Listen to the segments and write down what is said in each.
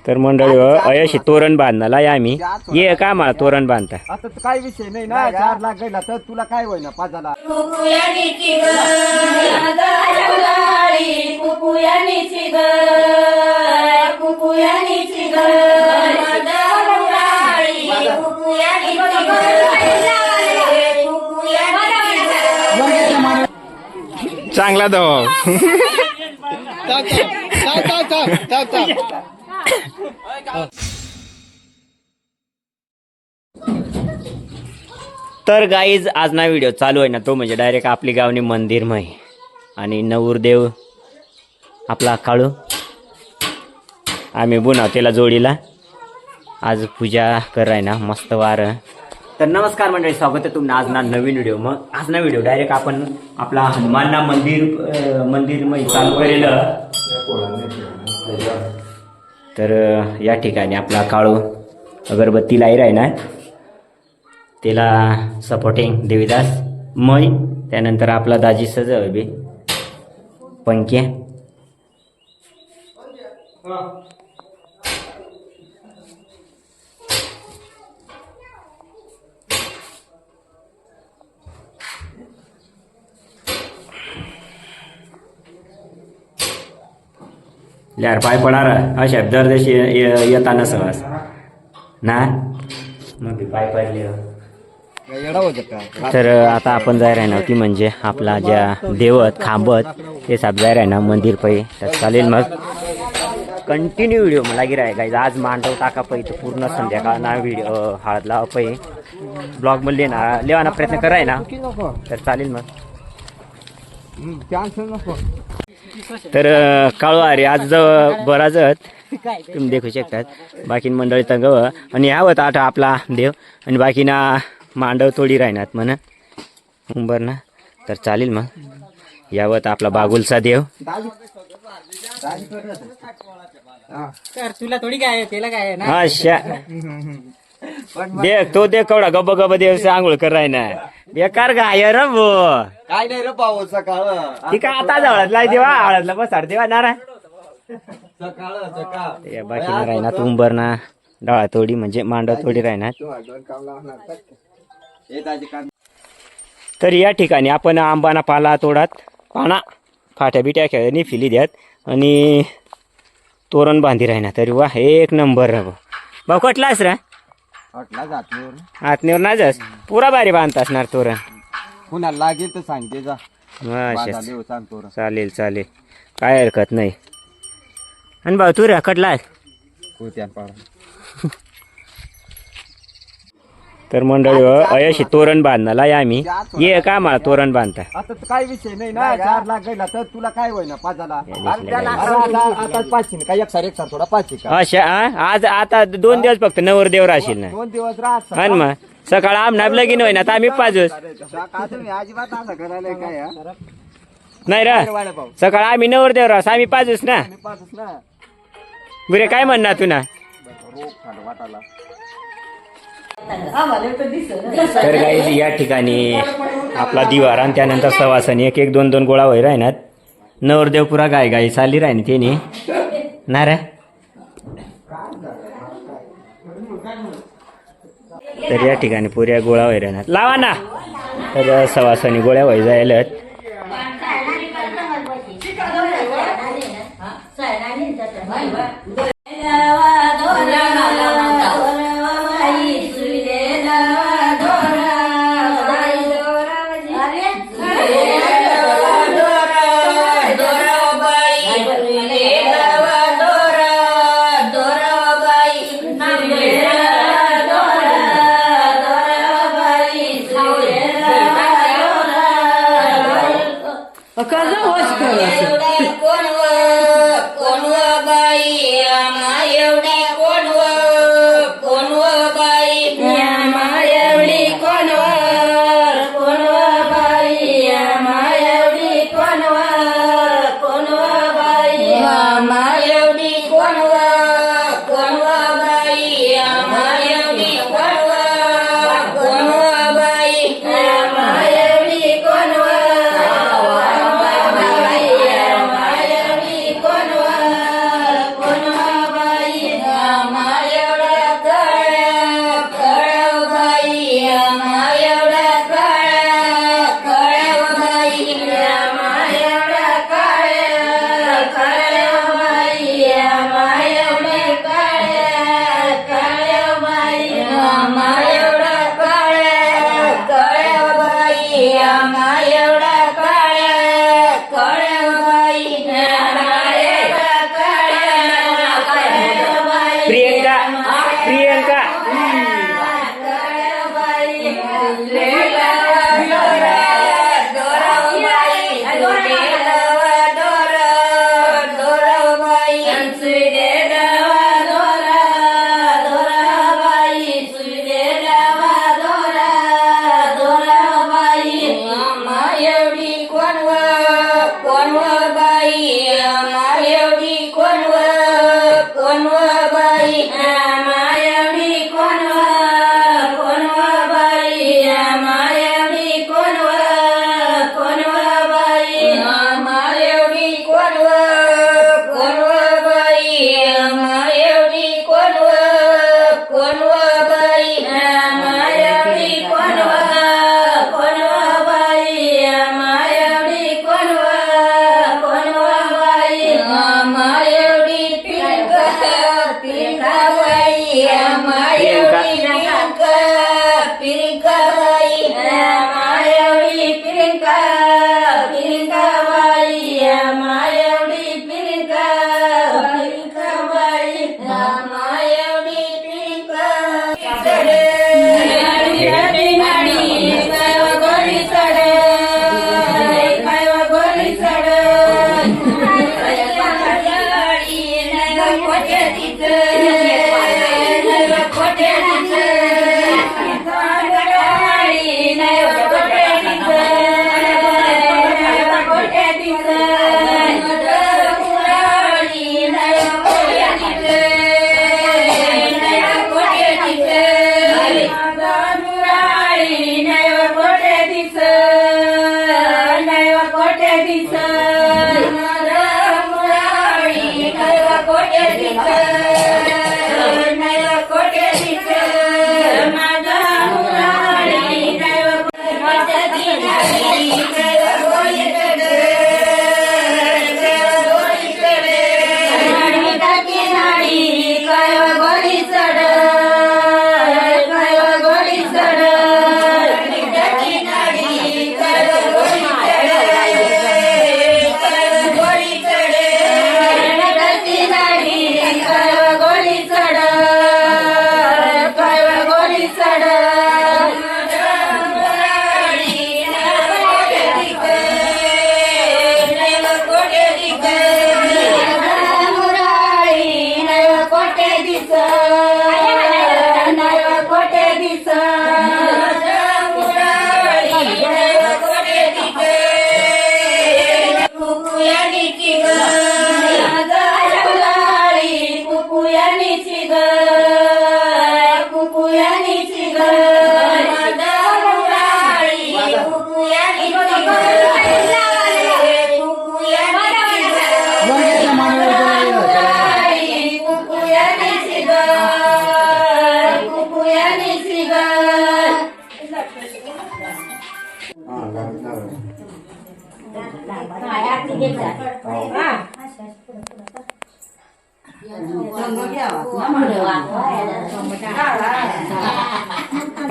तर मंडळी अयशी तोरण बांधणाला आहे आम्ही. ये का मला तोरण बांधता आता काय विषय नाही ना. 4 लाख गेला तर तुला काय होईना 5 झाला. चांगला दो तर गाईज आज ना व्हिडिओ चालू आहे ना तो म्हणजे डायरेक्ट आपली गावनी मंदिरमय आणि नवरदेव आपला काळू आम्ही बुनावतेला जोडीला आज पूजा कराय ना मस्त वार. तर नमस्कार मंडळी, स्वागत आहे तुम्ही आज ना नवीन व्हिडिओ. मग आज ना व्हिडिओ डायरेक्ट आपण आपला हनुमानना मंदिरमय चालू केलेलं. तर या ठिकाणी आपला काळू अगरबत्ती लाई राही ना त्याला सपोर्टिंग देवीदास मय, त्यानंतर आपला दाजी सजव बी पंक्या. यार पाय पडार अशा दर दिवशी येताना सहज ना मग पाय पडले. तर आता आपण जाय राही ना ती म्हणजे आपला ज्या देवत खांबत ते साहेब जाय राही ना मंदिर पै. तर चालेल मग कंटिन्यू व्हिडिओ मला गिराय गाईज. आज मांडव टाका पै तर पूर्ण संध्याकाळ ना व्हिडिओ हळद लावा पै ब्लॉगमध्ये लेवाना प्रयत्न कराय ना. तर चालेल मग. तर काळू अरे आज बराजत तुम्ही देखू शकतात. बाकी मंडळी तंगव आणि यावत आता आपला देव आणि बाकी ना मांडव तोडी राहणार म्हणा उंबर ना. तर चालेल मग यावत आपला बागुलचा देव. तुला थोडी काय त्याला काय ना. अच्छा देख तो देख कवडा गब गब देव आंघोळ कर राही ना बेकार गाय र भो. काय नाही रे पाऊस सकाळ ती काय आता हळदला देवा हळदला बसाड देवा नारा सकाळ बाकी ना राही ना तू उंबर ना डाळा तोडी म्हणजे मांडव तोडी राहणार. तर या ठिकाणी आपण आंबाना पाला तोडात पाना फाट्या बिट्या खेळ फिली द्यात आणि तोरण बांधी राहिना. तरी वा एक नंबर रा भाऊ कटलास रा आतनेवर ना जास पुरा बारी बांधता असणार तोरण. पुन्हा लागेल तर सांगते जा. चालेल चालेल काय हरकत नाही. आणि भाऊ तू रा कटलास. तर मंडळी अयशी तोरण बांधणाला आहे आम्ही. ये का मला तोरण बांधता आता काय विषय नाही ना. 4 लाख गेला तर तुला काय होईना 5 झाला. आता 5 काय एक सार थोडा 5 का अशा आज आता 2 दिवस फक्त नवरदेव राहशील ना. 2 दिवस राहत हा मग सकाळ आमना लगीन होईना तर आम्ही 5 दिवस अजिबात असं करायला काय नाही रा. सकाळ आम्ही नवरदेव राहस आम्ही 5 दिवस ना. बुरे काय म्हणणार तू ना. तर काही या ठिकाणी आपला दिवार आणि त्यानंतर सवासनी एक 1-2 गोळा होई राहणार. नवरदेव पुरा गाय गाई चालली राही त्याने ना रे. तर या ठिकाणी पुऱ्या गोळा होई राहणार लावा ना. तर सवासनी गोळ्या होई जायला.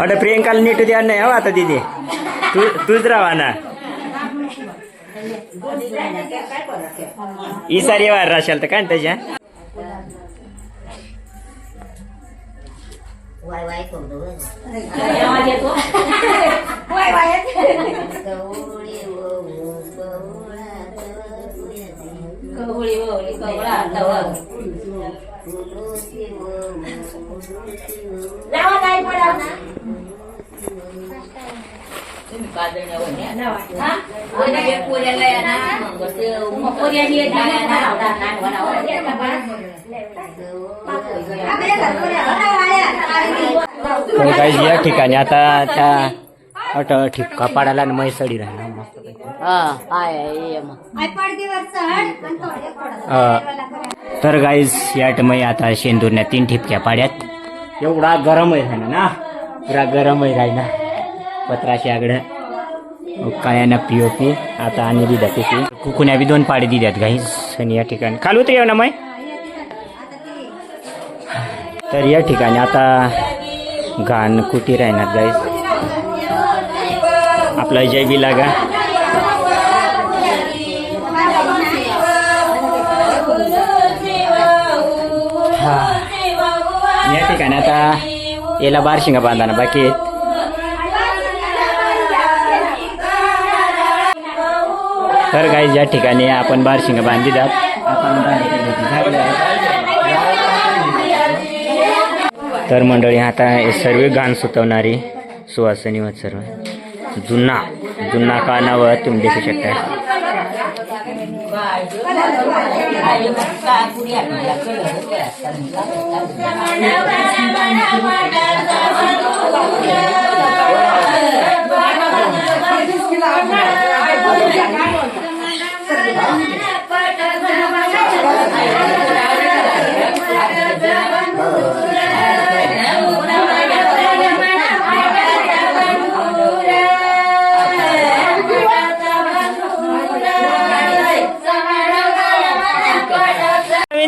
अरे प्रियंकाला नीट द्या नाही हो आता दिदी तूच राहा ना ही सारी वार राशाल तर काय त्याच्या या ठिकाणी आता त्या कपाडाला मैसडी राहणार मस्त तर गाईज या टमय आता शेंदूरच्या 3 ठिपक्या पाड्यात एवढा गरम आहे ना पुरा गरम आहे राहिना पत्राशी आगडं काय ना पी आता आणि दिदा तिथे कुकुण्या बी 2 पाडे दिल्यात गाईज आणि या ठिकाणी खाली उतरी येऊ ना मै तर या ठिकाणी आता घाण कुटी राहणार गाईज आपला जय बी लागा या ठिकाणी आता याला बारशिंगा बांधणार बाकी आहेत तर गाईज या ठिकाणी आपण बारशिंगा बांधली जात तर मंडळी आता हे सर्व गाण सुचवणारी सुवासनी व सर्व जुना का नाव तुम्ही देखू शकता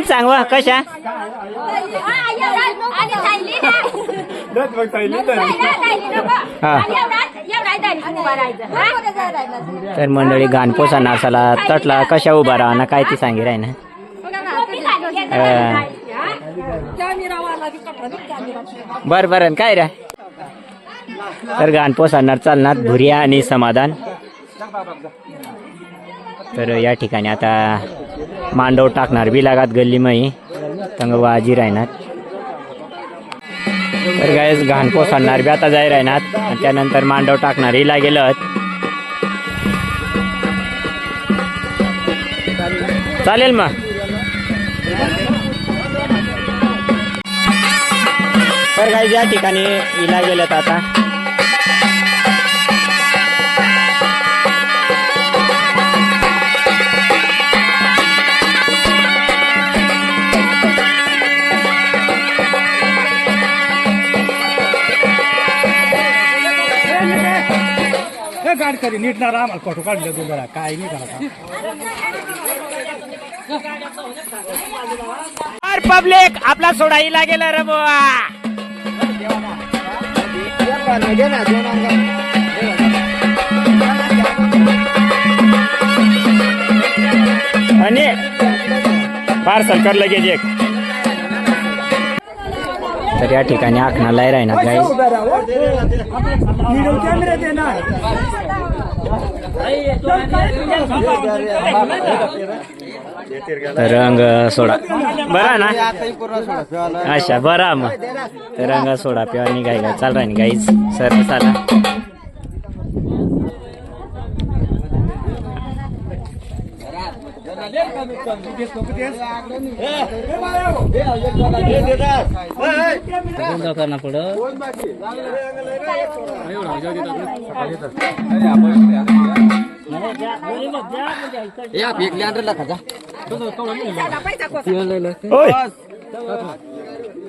सांगवा कशा तर मंडळी गाणपोसा नाचाला तटला कशा उभा राहा ना काय ती सांगी राही ना. बर बर काय रे. तर गाणपोसांना चालणार भुरिया आणि समाधान. तर या ठिकाणी आता मांडव टाकणार बी लागात गल्ली मई तंग वाजी राहणार. तर गायस घाणपोसांणार बी आता जाई राहणार आणि त्यानंतर मांडव टाकणारही लागेल. चालेल मग. तर गायस या ठिकाणी इला गेलेत आता. गाड करी नीट ना राम फोटो काढले तू जरा काय नाही करा. पब्लिक आपला सोडाही लागेल रे बुवा. आणि पार्सल कर लगेच एक. तर या ठिकाणी आखणाला राहणार गाई. तर रंग सोडा बरा ना. अच्छा बरा मग. तर रंग सोडा पिवा निघायला चाल राही गाईच सर चाला. करना पड.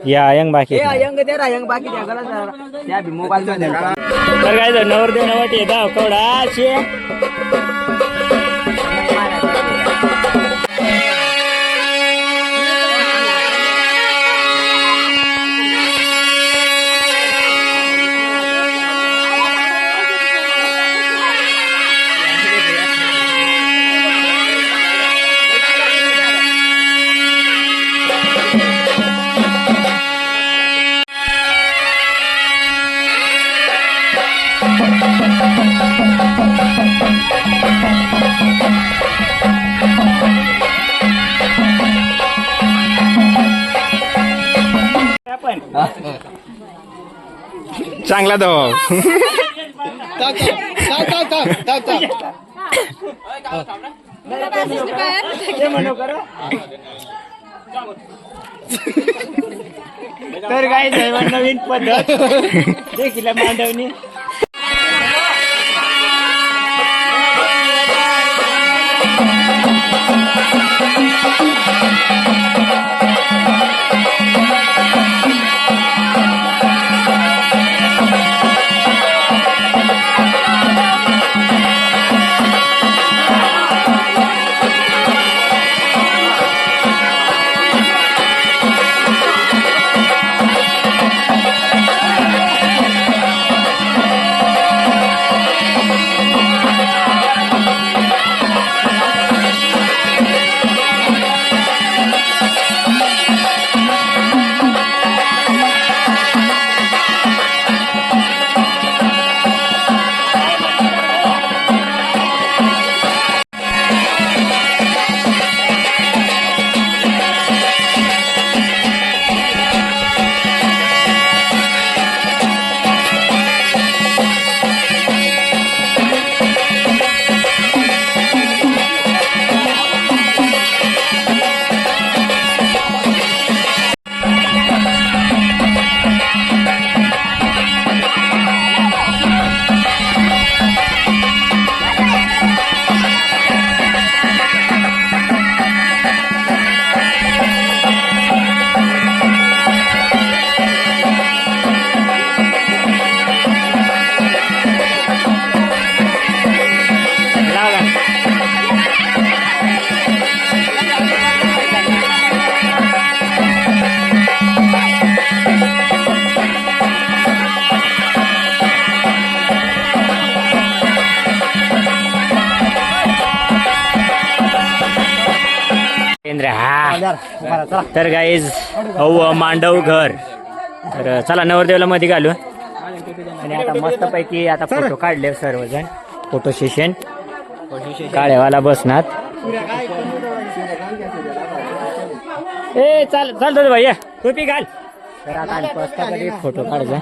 या यंग बाकी मोबाईल तर काय नवर दे नवट येता कवडाशे. चांगला तो तर काय नवीन पद्धत देखील मांडवणी. तर गाईज मांडव घर. तर चला नवरदेवला मध्ये घालू आणि आता मस्तपैकी आता फोटो काढले सर्वजण. फोटो सेशन काळेवाला बसणार. ए चालतो भाई टोपी घाल. तर आता मस्तपैकी फोटो काढजा.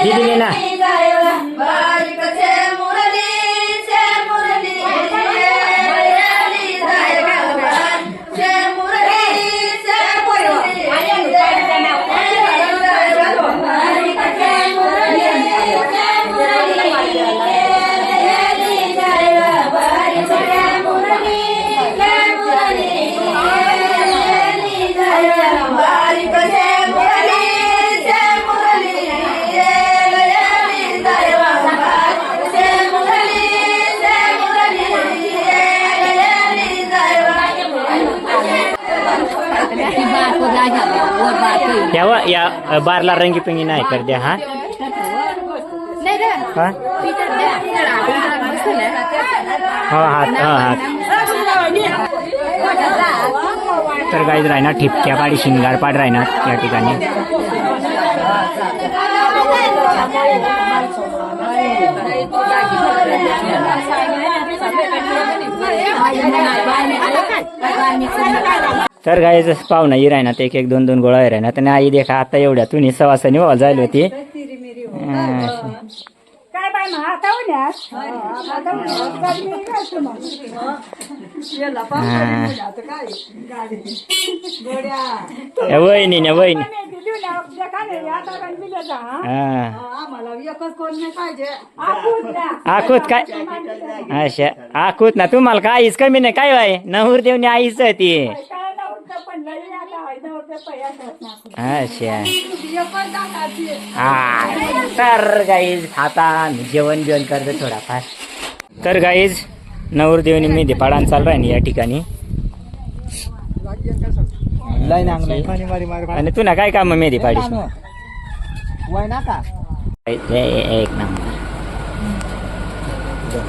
दीदी ना तेव्हा या बारला रंगीपिंगी नाही कर द्या. हा तर गाईज राहणार ठिपक्या पाडी शिंगार पाड राहणार या ठिकाणी. तर गाईज पाहुणा ही राहणार एक एक दोन दोन गोळा राहणार. आणि आई देखा आता एवढ्या तुम्ही सवासनी व्हायला जायला होती. वहिनी ना वहिनी आखूत काय अशा आखूत ना तुम्हाला काय आईच कमी नाही काय वाय नहूर देवनी आईच ती अच्छा. तर गाईज आता जेवण बिवण करतो थोडाफार. तर गाईज नवरदेवनी मेहंदी पाडान चालू आहे या ठिकाणी. आणि तू ना काय काम मेहंदी पाडीस एक नंबर.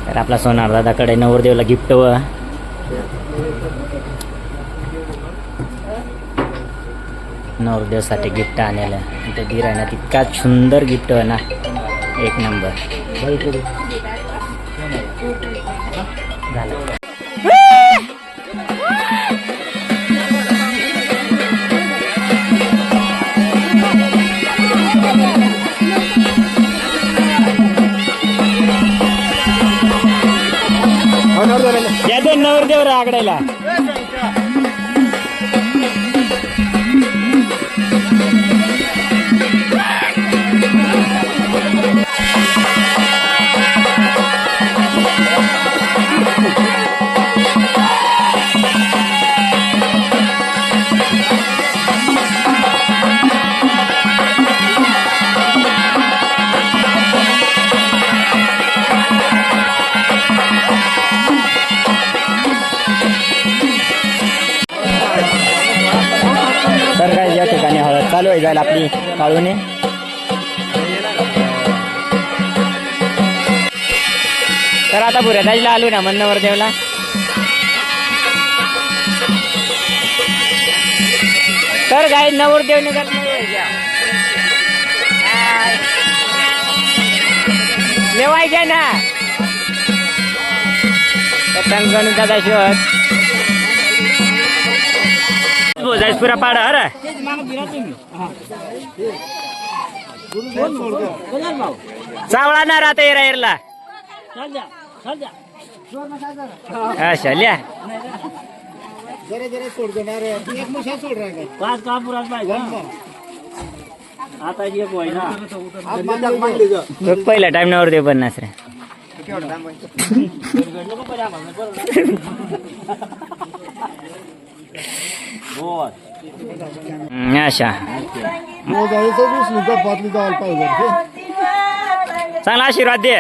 तर आपला सोनार दादाकडे नवरदेवला गिफ्ट व नवरदेवसाठी गिफ्ट आणायला ते गिरायला तितका सुंदर गिफ्ट ना एक नंबर झालं. या दोन नवरदेव आगडायला तर काय या ठिकाणी हळद चालू आहे जायला आपली काळूने. तर आता बुऱ्या दाजीला आलो ना मन नवरदेवला. तर काय नवरदेवने लेवायच्या ना संगणू दादा शोध पुरा पाडा. अरे चावळा ना राहता येरा एरला शाल्या जरा जरा सोड देणार एक मुशा सोड राहिला पाच कापुरात पाहिजे आता एक वय ना पहिल्या टाइमवर दे पन्नास रे अशा मोजायचं दुसरी पातळी जायला पाहिजे चांगला आशीर्वाद दे